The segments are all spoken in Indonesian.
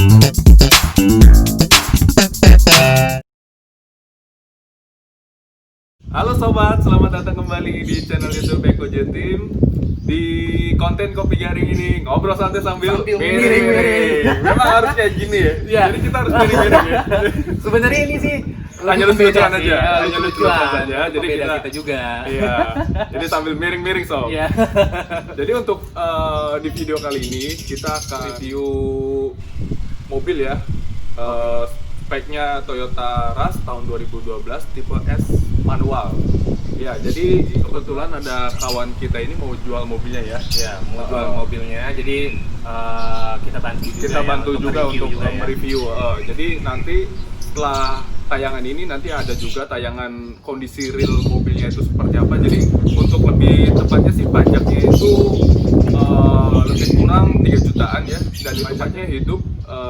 Halo sobat, selamat datang kembali di channel YouTube Eko Jatim. Di konten Kopi Garing ini ngobrol santai sambil miring-miring. Memang harus kayak gini ya? Iya. Jadi kita harus miring-miring ya? Sebenarnya ini sih Hanya lucu-lucuan aja, hanya lucu-lucuan saja. Jadi Jadi kita kita juga. Iya, jadi sambil miring-miring sob. Iya. Jadi untuk di video kali ini kita akan review mobil ya. Speknya Toyota Rush tahun 2012 tipe S manual. Ya, jadi kebetulan ada kawan kita ini mau jual mobilnya ya. Ya, mau jual mobilnya. Jadi kita bantu juga. Kita bantu juga untuk ya. mereview. Jadi nanti setelah tayangan ini nanti ada juga tayangan kondisi real mobilnya itu seperti apa. Jadi untuk lebih tepatnya sih pajaknya itu lebih kurang 3 jutaan ya, dan pajaknya hidup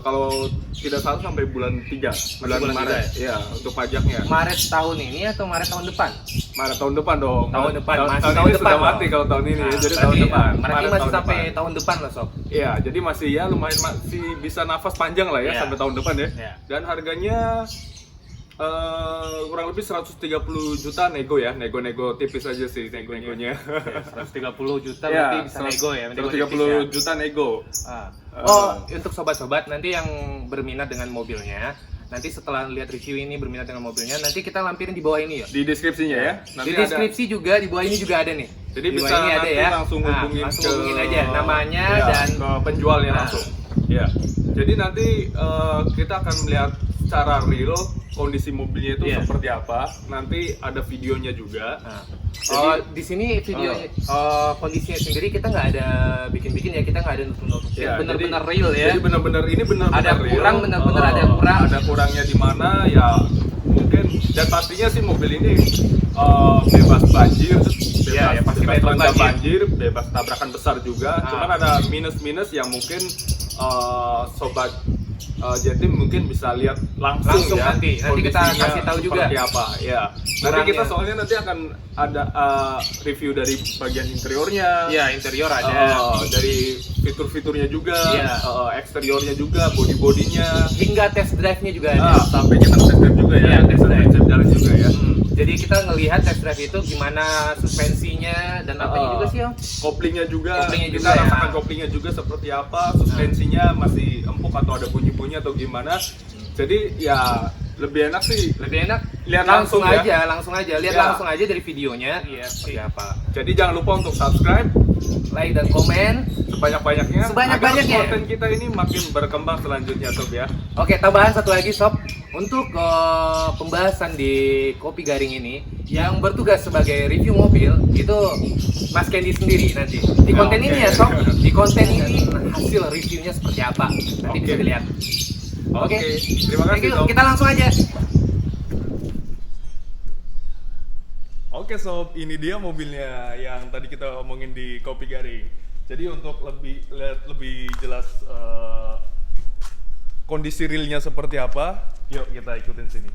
kalau tidak salah sampai bulan 3 bulan Maret ya untuk pajaknya. Maret tahun ini atau Maret tahun depan? Maret tahun depan dong. Tahun depan, masih tahun tahun ini depan sudah loh. mati kalau tahun ini ya, jadi tahun Berarti, depan. Berarti masih tahun sampai depan. tahun depan loh sob. Iya, jadi masih ya lumayan masih bisa nafas panjang lah ya Iya. sampai tahun depan ya. Iya. Dan harganya kurang lebih 130 juta nego ya, nego-nego tipis aja sih nego-negonya. 130 juta Iya, berarti bisa nego ya. 130 juta nego. Untuk sobat-sobat nanti yang berminat dengan mobilnya, nanti setelah lihat review ini berminat dengan mobilnya, nanti kita lampirin di bawah ini ya. Di deskripsinya ya. Nanti Di deskripsi juga di bawah ini juga ada nih. Jadi Di bawah bisa ini ada nanti ya. langsung hubungin langsung ke hubungin aja namanya ya, dan ke penjualnya Nah. langsung. Ya. Jadi nanti kita akan melihat secara real kondisi mobilnya itu Iya. seperti apa. Nanti ada videonya juga. Nah, Jadi- di sini videonya kondisinya sendiri kita nggak ada bikin-bikin ya, kita nggak ada nutup-nutup. Ya, benar-benar jadi- real ya. Jadi benar-benar ini benar-benar Ada real. kurang, benar-benar ada kurang. Ada kurangnya di mana ya mungkin, dan pastinya sih mobil ini bebas banjir, bebas, Ya, ya, pasti bebas bebas terendam banjir. banjir, bebas tabrakan besar juga. Ah. Cuman ada minus-minus yang mungkin sobat Jatim mungkin bisa lihat langsung ya. Nanti kita kondisinya kasih tahu juga. seperti apa ya. Nanti Kurangnya. kita soalnya nanti akan ada review dari bagian interiornya. Ya, interior ada. Dari fitur-fiturnya juga, Iya. eksteriornya juga, body-bodinya. Hingga test drive-nya juga ada. Sampai kita test drive juga ya, Iya, test drive. Test jalan juga ya. Jadi kita ngelihat test drive itu gimana suspensinya dan apanya juga sih Om? Koplingnya juga, Koplingnya kita juga ya. rasakan koplingnya juga seperti apa, suspensinya masih empuk atau ada bunyi-bunyi atau gimana. Jadi ya lebih enak sih. Lebih enak Lihat langsung langsung ya. aja, langsung aja. Lihat Ya. langsung aja dari videonya. Iya, seperti apa. Jadi jangan lupa untuk subscribe Like dan komen. sebanyak-banyaknya Sebanyak-banyaknya. agar konten kita ini makin berkembang selanjutnya sob ya. Oke, tambahan satu lagi sob. Untuk pembahasan di Kopi Garing ini, yang bertugas sebagai review mobil itu Mas Candy sendiri nanti. Di konten ini ya sob, di konten ini hasil reviewnya seperti apa. Nanti Oke. bisa dilihat. Oke, terima Thank kasih you. sob. Kita langsung aja. Oke sob, ini dia mobilnya yang tadi kita omongin di Kopi Garing. Jadi untuk lebih jelas kondisi realnya seperti apa, yuk kita ikutin sini.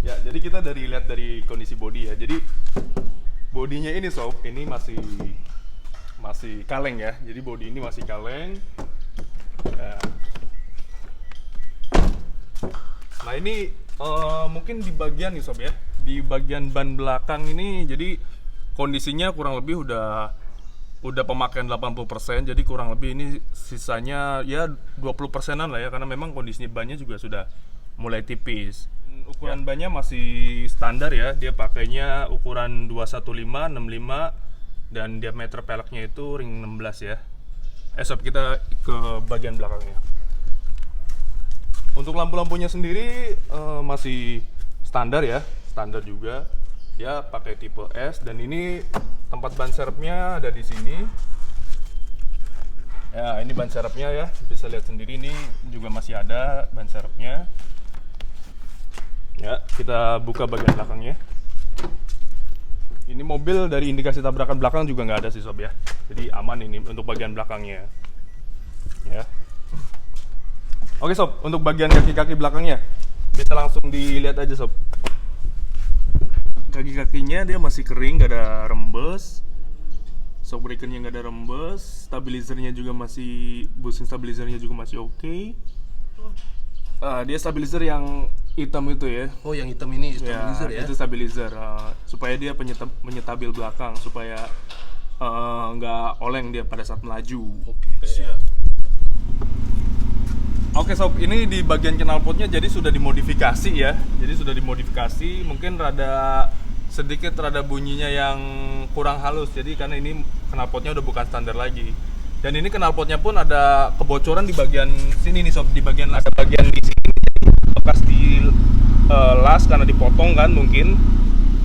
Ya, jadi kita lihat dari kondisi bodi ya. Jadi bodinya ini sob, ini masih kaleng ya. Jadi bodi ini masih kaleng. Ya. Nah ini mungkin di bagian nih sob ya, di bagian ban belakang ini jadi kondisinya kurang lebih udah pemakaian 80%, jadi kurang lebih ini sisanya ya 20%-an lah ya, karena memang kondisinya bannya juga sudah mulai tipis. Ukuran bannya masih standar ya, dia pakainya ukuran 215 65 dan diameter peleknya itu ring 16 ya. Sob, kita ke bagian belakangnya. Untuk lampu-lampunya sendiri masih standar ya, standar juga. Dia pakai tipe S dan ini tempat ban serepnya ada di sini. Ya, ini ban serepnya ya, bisa lihat sendiri ini juga masih ada ban serepnya. Ya, kita buka bagian belakangnya. Ini mobil dari indikasi tabrakan belakang juga nggak ada sih sob ya. Jadi aman ini untuk bagian belakangnya. Ya. Oke sob, untuk bagian kaki-kaki belakangnya bisa langsung dilihat aja sob. Kaki-kakinya dia masih kering, nggak ada rembes. Shock breaker-nya nggak ada rembes. Stabilizernya juga masih, bushing stabilizernya juga masih oke. Dia stabilizer yang hitam itu ya. Oh, yang hitam ini stabilizer ya. Itu stabilizer supaya dia menyetabil belakang supaya nggak oleng dia pada saat melaju. Oke, siap. Oke sob, ini di bagian knalpotnya jadi sudah dimodifikasi ya. Jadi sudah dimodifikasi, mungkin sedikit rada bunyinya yang kurang halus. Jadi karena ini knalpotnya udah bukan standar lagi. Dan ini knalpotnya pun ada kebocoran di bagian sini nih sob, di bagian ada bagian di sini bekas di las karena dipotong kan mungkin.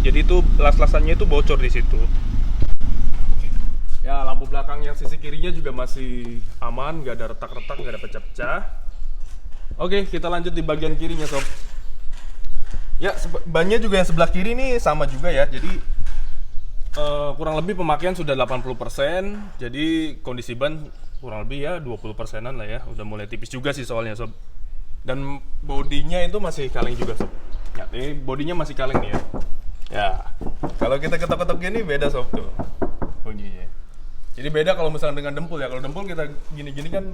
Jadi itu las-lasannya itu bocor di situ. Ya, lampu belakang yang sisi kirinya juga masih aman, nggak ada retak-retak, nggak ada pecah-pecah. Oke, kita lanjut di bagian kirinya sob. Ya, bannya juga yang sebelah kiri nih sama juga ya. Jadi kurang lebih pemakaian sudah 80%. Jadi kondisi ban kurang lebih ya 20%-an lah ya. Udah mulai tipis juga sih soalnya sob. Dan bodinya itu masih kaleng juga sob. Ya, ini bodinya masih kaleng nih ya. Ya, kalau kita ketok-ketok gini beda sob tuh bunyinya. Jadi beda kalau misalnya dengan dempul ya. Kalau dempul kita gini-gini kan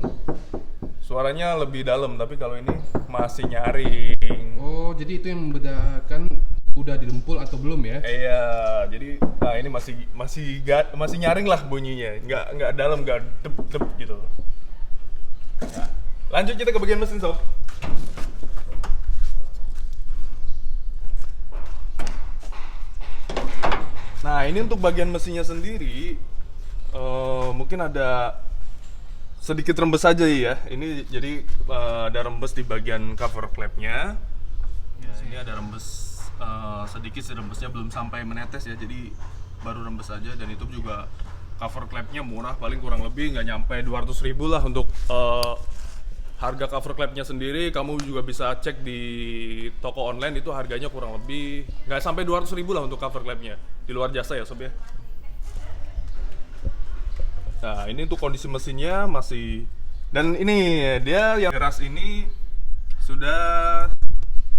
suaranya lebih dalam, tapi kalau ini masih nyaring. Oh, jadi itu yang membedakan udah didempul atau belum ya? Iya, jadi nah ini masih nyaring lah bunyinya, nggak dalam, nggak dep gitu. Nah, lanjut kita ke bagian mesin sob. Nah ini untuk bagian mesinnya sendiri mungkin ada sedikit rembes saja ya. Ini jadi ada rembes di bagian cover flapnya. Ya, sini ada rembes sedikit sih, rembesnya belum sampai menetes ya. Jadi baru rembes saja, dan itu juga cover flapnya murah, paling kurang lebih nggak nyampe 200.000 lah untuk harga cover flapnya sendiri. Kamu juga bisa cek di toko online, itu harganya kurang lebih nggak sampai 200.000 lah untuk cover flapnya di luar jasa ya sob ya. Nah ini untuk kondisi mesinnya masih, dan ini dia yang keras ini sudah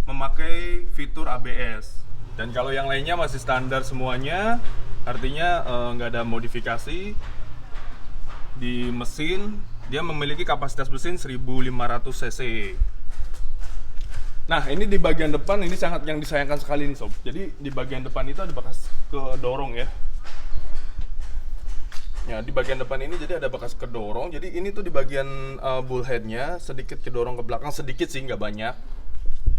memakai fitur ABS, dan kalau yang lainnya masih standar semuanya, artinya nggak ada modifikasi di mesin. Dia memiliki kapasitas mesin 1500 cc. Nah ini di bagian depan ini sangat yang disayangkan sekali nih sob. Jadi di bagian depan itu ada bekas kedorong ya. Ya, di bagian depan ini jadi ada bekas kedorong. Jadi ini tuh di bagian bullheadnya sedikit kedorong ke belakang, sedikit sih, nggak banyak.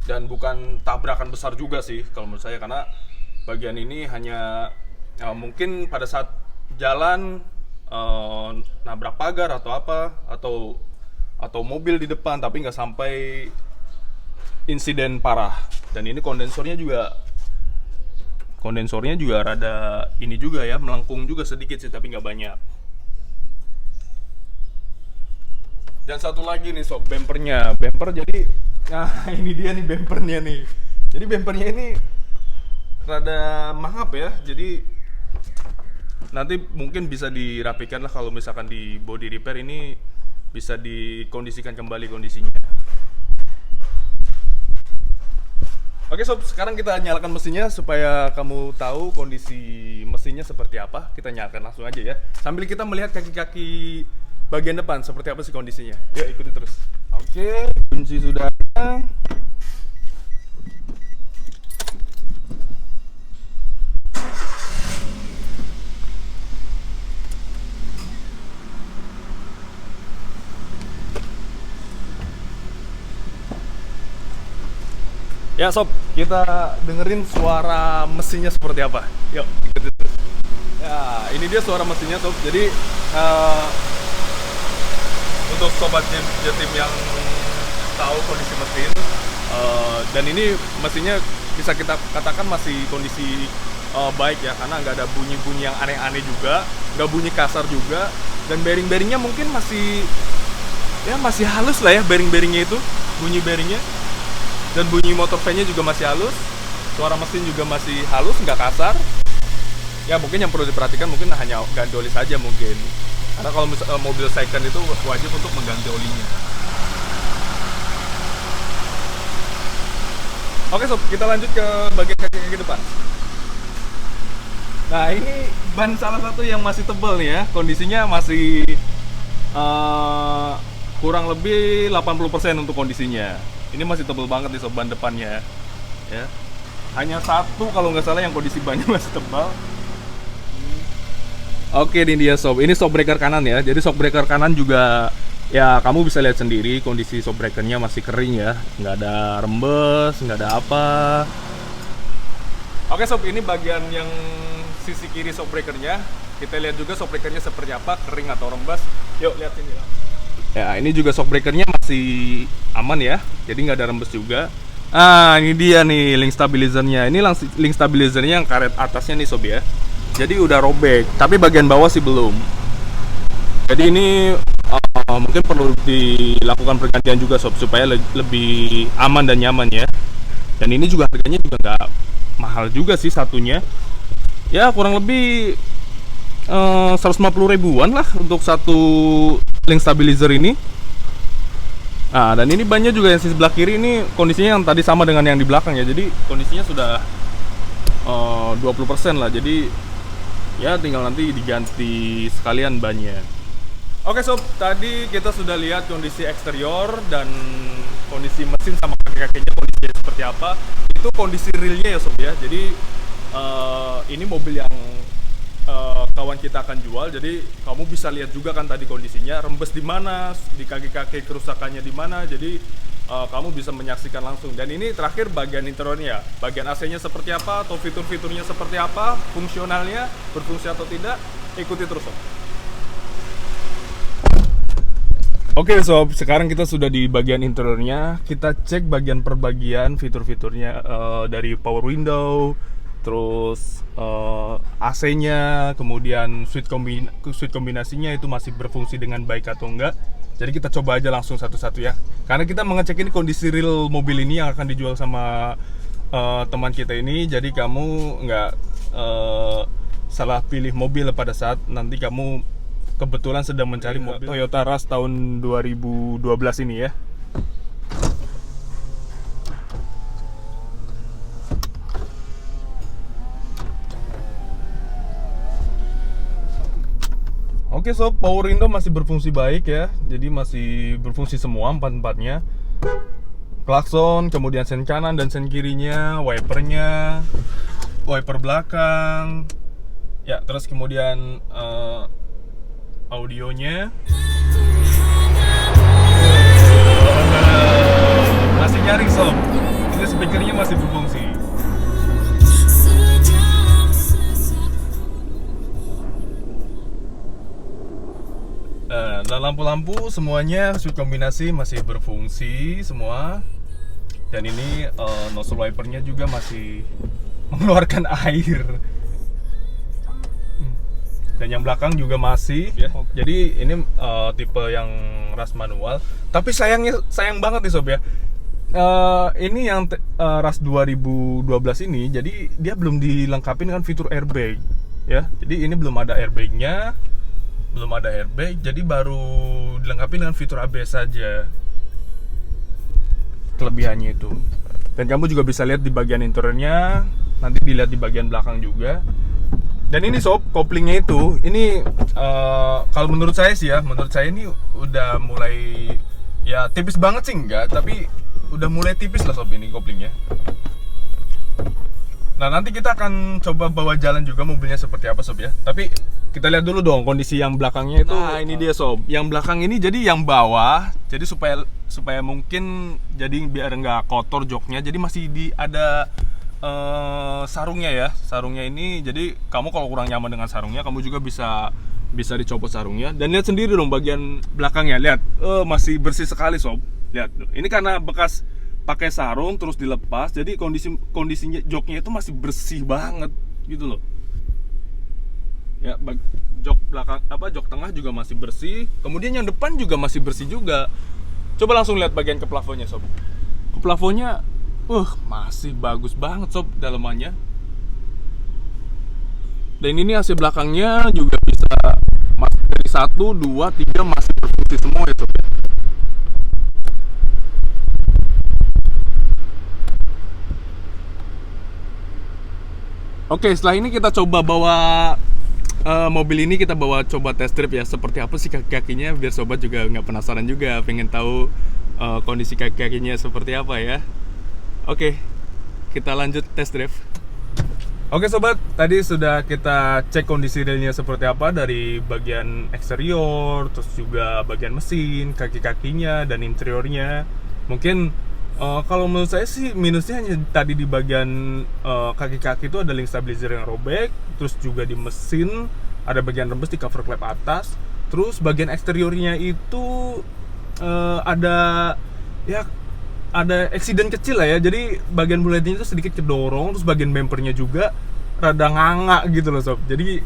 Dan bukan tabrakan besar juga sih kalau menurut saya, karena bagian ini hanya mungkin pada saat jalan nabrak pagar atau apa, atau mobil di depan, tapi nggak sampai insiden parah. Dan ini kondensornya juga rada ini juga ya, melengkung juga sedikit sih, tapi nggak banyak. Dan satu lagi nih sob, bempernya. Bemper jadi, nah ini dia nih bempernya nih. Jadi bempernya ini rada mangap ya. Jadi nanti mungkin bisa dirapikan lah kalau misalkan di body repair, ini bisa dikondisikan kembali kondisinya. Oke sob, sekarang kita nyalakan mesinnya supaya kamu tahu kondisi mesinnya seperti apa. Kita nyalakan langsung aja ya, sambil kita melihat kaki-kaki bagian depan seperti apa sih kondisinya. Yuk ikuti terus. Oke, kunci sudah ada. Ya sob, kita dengerin suara mesinnya seperti apa. Yuk, ikuti terus. Ya, ini dia suara mesinnya sob. Jadi untuk sobat Jatim yang tahu kondisi mesin, dan ini mesinnya bisa kita katakan masih kondisi baik ya, karena nggak ada bunyi-bunyi yang aneh-aneh juga, nggak bunyi kasar juga, dan bearing-bearingnya mungkin masih halus lah ya, bearing-bearingnya itu, bunyi bearingnya. Dan bunyi motor fan-nya juga masih halus, suara mesin juga masih halus, nggak kasar. Ya mungkin yang perlu diperhatikan mungkin hanya ganti oli saja mungkin, karena kalau mobil second itu wajib untuk mengganti olinya. Oke sob, kita lanjut ke bagian kaki depan. Nah ini ban salah satu yang masih tebal nih ya, kondisinya masih kurang lebih 80% untuk kondisinya. Ini masih tebel banget nih sob ban depannya ya. Hanya satu kalau nggak salah yang kondisi bannya masih tebal. Oke, ini dia sob. Ini shock breaker kanan ya. Jadi shock breaker kanan juga ya kamu bisa lihat sendiri kondisi shock breakernya masih kering ya. Nggak ada rembes, nggak ada apa. Oke sob, ini bagian yang sisi kiri shock breakernya. Kita lihat juga shock breakernya seperti apa, kering atau rembes. Yuk lihat sini lah. Ya, ini juga shock breakernya masih aman ya. Jadi nggak ada rembes juga. Ah, ini dia nih link stabilizernya. Ini link stabilizernya yang karet atasnya nih sob ya. Jadi udah robek, tapi bagian bawah sih belum. Jadi ini mungkin perlu dilakukan pergantian juga sob supaya lebih aman dan nyaman ya. Dan ini juga harganya juga nggak mahal juga sih satunya. Ya kurang lebih 150 ribuan lah untuk satu link stabilizer ini. Nah, dan ini bannya juga yang sisi sebelah kiri ini kondisinya yang tadi sama dengan yang di belakang ya. Jadi kondisinya sudah 20% lah. Jadi ya tinggal nanti diganti sekalian bannya. Oke sob, tadi kita sudah lihat kondisi eksterior dan kondisi mesin sama kaki-kakinya kondisinya seperti apa. Itu kondisi realnya ya sob ya. Jadi ini mobil yang kawan kita akan jual, jadi kamu bisa lihat juga kan tadi kondisinya, rembes di mana, di kaki-kaki kerusakannya di mana, jadi kamu bisa menyaksikan langsung. Dan ini terakhir bagian interiornya, bagian AC-nya seperti apa, atau fitur-fiturnya seperti apa, fungsionalnya, berfungsi atau tidak, ikuti terus sob. Oke sob, sekarang kita sudah di bagian interiornya, kita cek bagian per bagian fitur-fiturnya dari power window, terus AC-nya, kemudian switch kombinasinya itu masih berfungsi dengan baik atau enggak. Jadi kita coba aja langsung satu-satu ya. Karena kita mengecek ini kondisi real mobil ini yang akan dijual sama teman kita ini. Jadi kamu nggak salah pilih mobil pada saat nanti kamu kebetulan sedang mencari mobil Toyota Rush tahun 2012 ini ya. Oke sob, power window masih berfungsi baik ya. Jadi masih berfungsi semua empat-empatnya. Klakson, kemudian sen kanan dan sen kirinya, wipernya, wiper belakang. Ya, terus kemudian audionya. Masih nyaring sob. Ini speakernya masih berfungsi. Dan lampu-lampu semuanya switch kombinasi masih berfungsi semua. Dan ini nozzle wipernya juga masih mengeluarkan air. Dan yang belakang juga masih ya. Jadi ini tipe yang Rush manual. Tapi sayang banget nih sob ya. Ini yang Rush 2012 ini, jadi dia belum dilengkapi dengan fitur airbag ya. Jadi ini belum ada airbagnya. Belum ada airbag, jadi baru dilengkapi dengan fitur ABS saja. Kelebihannya itu. Dan kamu juga bisa lihat di bagian interiornya, nanti dilihat di bagian belakang juga. Dan ini sob, koplingnya itu, ini kalau menurut saya sih ya, menurut saya ini udah mulai ya tipis banget sih enggak, tapi udah mulai tipis lah sob ini koplingnya. Nah nanti kita akan coba bawa jalan juga mobilnya seperti apa sob ya. Tapi kita lihat dulu dong kondisi yang belakangnya itu. Nah ini dia sob. Yang belakang ini jadi yang bawah. Jadi supaya mungkin jadi biar nggak kotor joknya. Jadi masih ada sarungnya ya. Sarungnya ini jadi kamu kalau kurang nyaman dengan sarungnya, kamu juga bisa dicopot sarungnya. Dan lihat sendiri dong bagian belakangnya. Lihat masih bersih sekali sob. Lihat. Ini karena bekas pakai sarung terus dilepas, jadi kondisinya joknya itu masih bersih banget gitu loh. Ya, jok belakang jok tengah juga masih bersih. Kemudian yang depan juga masih bersih juga. Coba langsung lihat bagian ke plafonnya sob. Ke plafonnya masih bagus banget sob dalamannya. Dan ini AC belakangnya juga bisa masih dari 1, 2, 3 masih berfungsi semua ya sob. Oke, setelah ini kita coba bawa mobil ini kita bawa coba test drive ya, seperti apa sih kaki-kakinya, biar sobat juga nggak penasaran juga, pengen tahu kondisi kaki-kakinya seperti apa ya. Oke, kita lanjut test drive. Oke sobat, tadi sudah kita cek kondisi realnya seperti apa dari bagian eksterior, terus juga bagian mesin, kaki-kakinya, dan interiornya. Mungkin kalau menurut saya sih minusnya hanya tadi di bagian kaki-kaki itu ada link stabilizer yang robek, terus juga di mesin ada bagian rembes di cover klep atas, terus bagian eksteriornya itu ada ya ada accident kecil lah ya, jadi bagian buletnya itu sedikit kedorong, terus bagian bumpernya juga rada nganga gitu loh sob. Jadi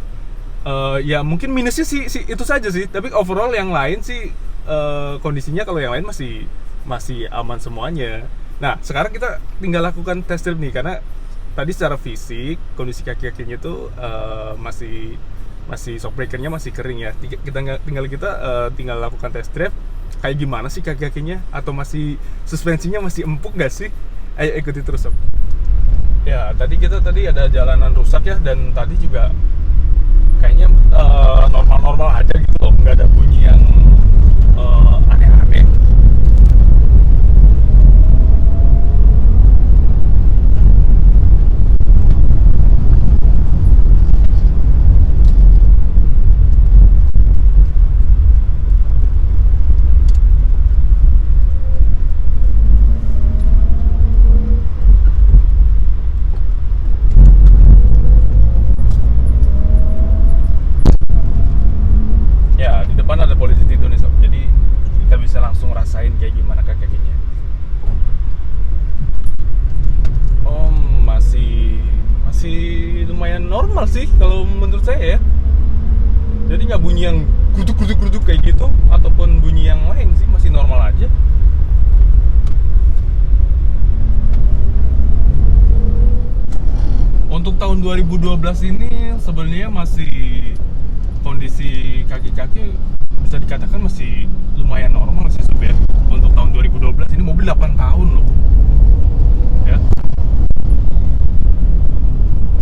ya mungkin minusnya sih itu saja sih, tapi overall yang lain sih kondisinya kalau yang lain masih aman semuanya. Nah sekarang kita tinggal lakukan test drive nih, karena tadi secara fisik kondisi kaki-kakinya itu masih shock breakernya masih kering ya. Tinggal lakukan test drive kayak gimana sih kaki-kakinya, atau masih suspensinya masih empuk nggak sih? Ayo ikuti terus sob. Ya tadi ada jalanan rusak ya, dan tadi juga kayaknya normal-normal aja gitu loh, nggak ada bunyi yang aneh-aneh. Depan ada polisi tidur nih sob, jadi kita bisa langsung rasain kayak gimana kaki-kakinya. Oh masih lumayan normal sih kalau menurut saya ya. Jadi nggak bunyi yang gruduk kayak gitu, ataupun bunyi yang lain sih, masih normal aja. Untuk tahun 2012 ini sebenarnya masih kondisi kaki-kaki bisa dikatakan masih lumayan normal sih sob ya. Untuk tahun 2012 ini mobil 8 tahun loh ya.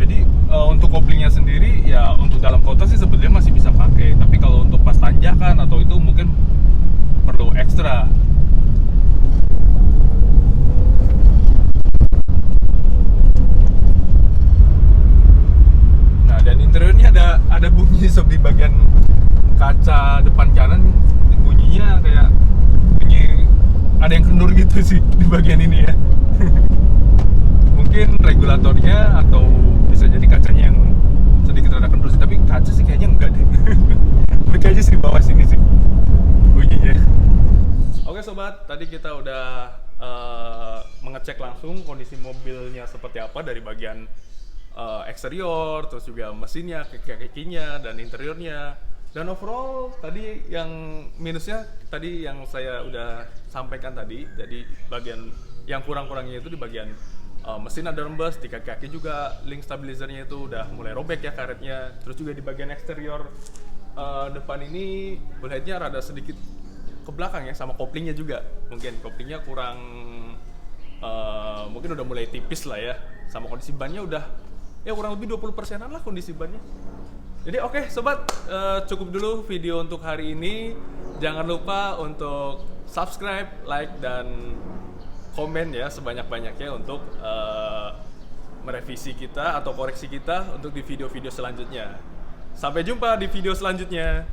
Jadi untuk koplingnya sendiri ya untuk dalam kota sih sebenarnya masih bisa pakai, tapi kalau untuk pas tanjakan atau itu mungkin perlu ekstra. Nah dan interiornya ada bunyi sob di bagian kaca depan kanan, bunyinya kayak bunyi ada yang kendur gitu sih di bagian ini ya. Mungkin regulatornya atau bisa jadi kacanya yang sedikit rada kendur sih, tapi kaca sih kayaknya enggak deh. Tapi kayaknya sih di bawah sini sih bunyinya. Oke sobat, tadi kita udah mengecek langsung kondisi mobilnya seperti apa dari bagian eksterior, terus juga mesinnya, kaki-kakinya, dan interiornya. Dan overall tadi yang minusnya tadi yang saya udah sampaikan tadi, jadi bagian yang kurang-kurangnya itu di bagian mesin ada rembes, di kaki-kaki juga link stabilizernya itu udah mulai robek ya karetnya. Terus juga di bagian eksterior depan ini bulletnya rada sedikit ke belakang ya, sama koplingnya juga. Mungkin koplingnya kurang mungkin udah mulai tipis lah ya. Sama kondisi bannya udah ya kurang lebih 20%-an lah kondisi bannya. Jadi oke sobat, cukup dulu video untuk hari ini. Jangan lupa untuk subscribe, like, dan komen ya sebanyak-banyaknya untuk merevisi kita atau koreksi kita untuk di video-video selanjutnya. Sampai jumpa di video selanjutnya.